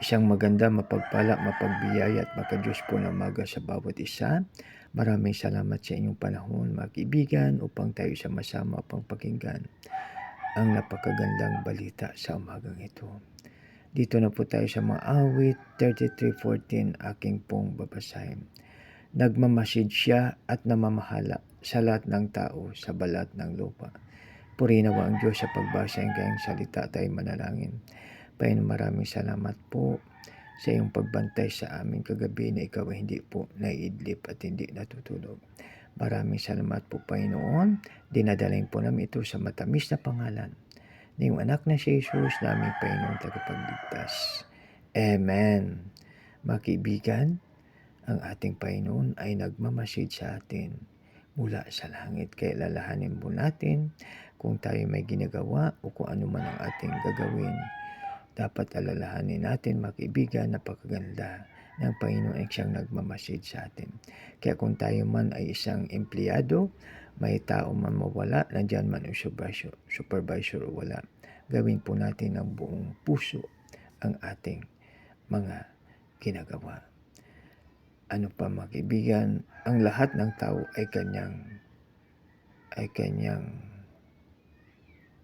Isang maganda, mapagpala, mapagbiyaya at makadiyos po na umaga sa bawat isa. Maraming salamat sa inyong panahon, mga kaibigan, upang tayo sama-sama upang pakinggan ang napakagandang balita sa umagang ito. Dito na po tayo sa mga awit 33:14, aking pong babasahin. Nagmamasid siya at namamahala sa lahat ng tao sa balat ng lupa. Purihin nawa ang Diyos sa pagbasa ng kanyang salita, tayo manalangin. Panginoon, maraming salamat po sa iyong pagbantay sa amin kagabi na ikaw ay hindi po naiidlip at hindi natutulog. Maraming salamat po, Panginoon. Dinadalhin po namin ito sa matamis na pangalan ng iyong anak na si Jesus, naming Panginoon tagapagligtas. Amen. Mga kaibigan, ang ating Panginoon ay nagmamasid sa atin mula sa langit. Kaya lalahanin po natin kung tayo may ginagawa o kung ano man ang ating gagawin. Dapat alalahanin natin, mga kaibigan, napakaganda ng Panginoon ay siyang nagmamasid sa atin. Kaya kung tayo man ay isang empleyado, may tao man mawala, nandyan man ang supervisor o wala, gawin po natin ng buong puso ang ating mga ginagawa. Ano pa, mga kaibigan, ang lahat ng tao ay kanyang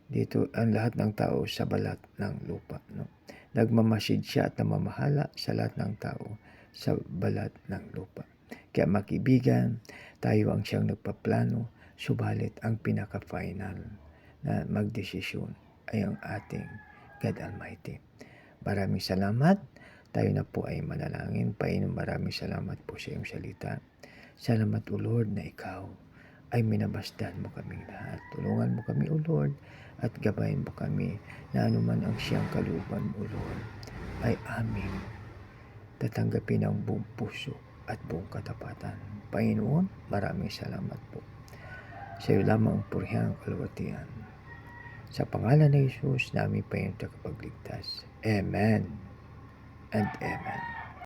dito ang lahat ng tao sa balat ng lupa. No? Nagmamasid siya at namamahala sa lahat ng tao sa balat ng lupa. Kaya makibigan, tayo ang siyang nagpaplano, subalit ang pinaka-final na magdesisyon ay ang ating God Almighty. Maraming salamat. Tayo na po ay manalangin. Panginoon, maraming salamat po sa iyong salita. Salamat, O Lord, na ikaw ay minabasdan mo kaming lahat. Tulungan mo kami, O Lord, at gabayin mo kami na anuman ang siyang kalooban, O Lord, ay aming tatanggapin ang buong puso at buong katapatan. Panginoon, maraming salamat po. Sa iyo lamang ang purihang kalwatian. Sa pangalan ni Jesus, namin Panginoon tagapagligtas. Amen and Amen.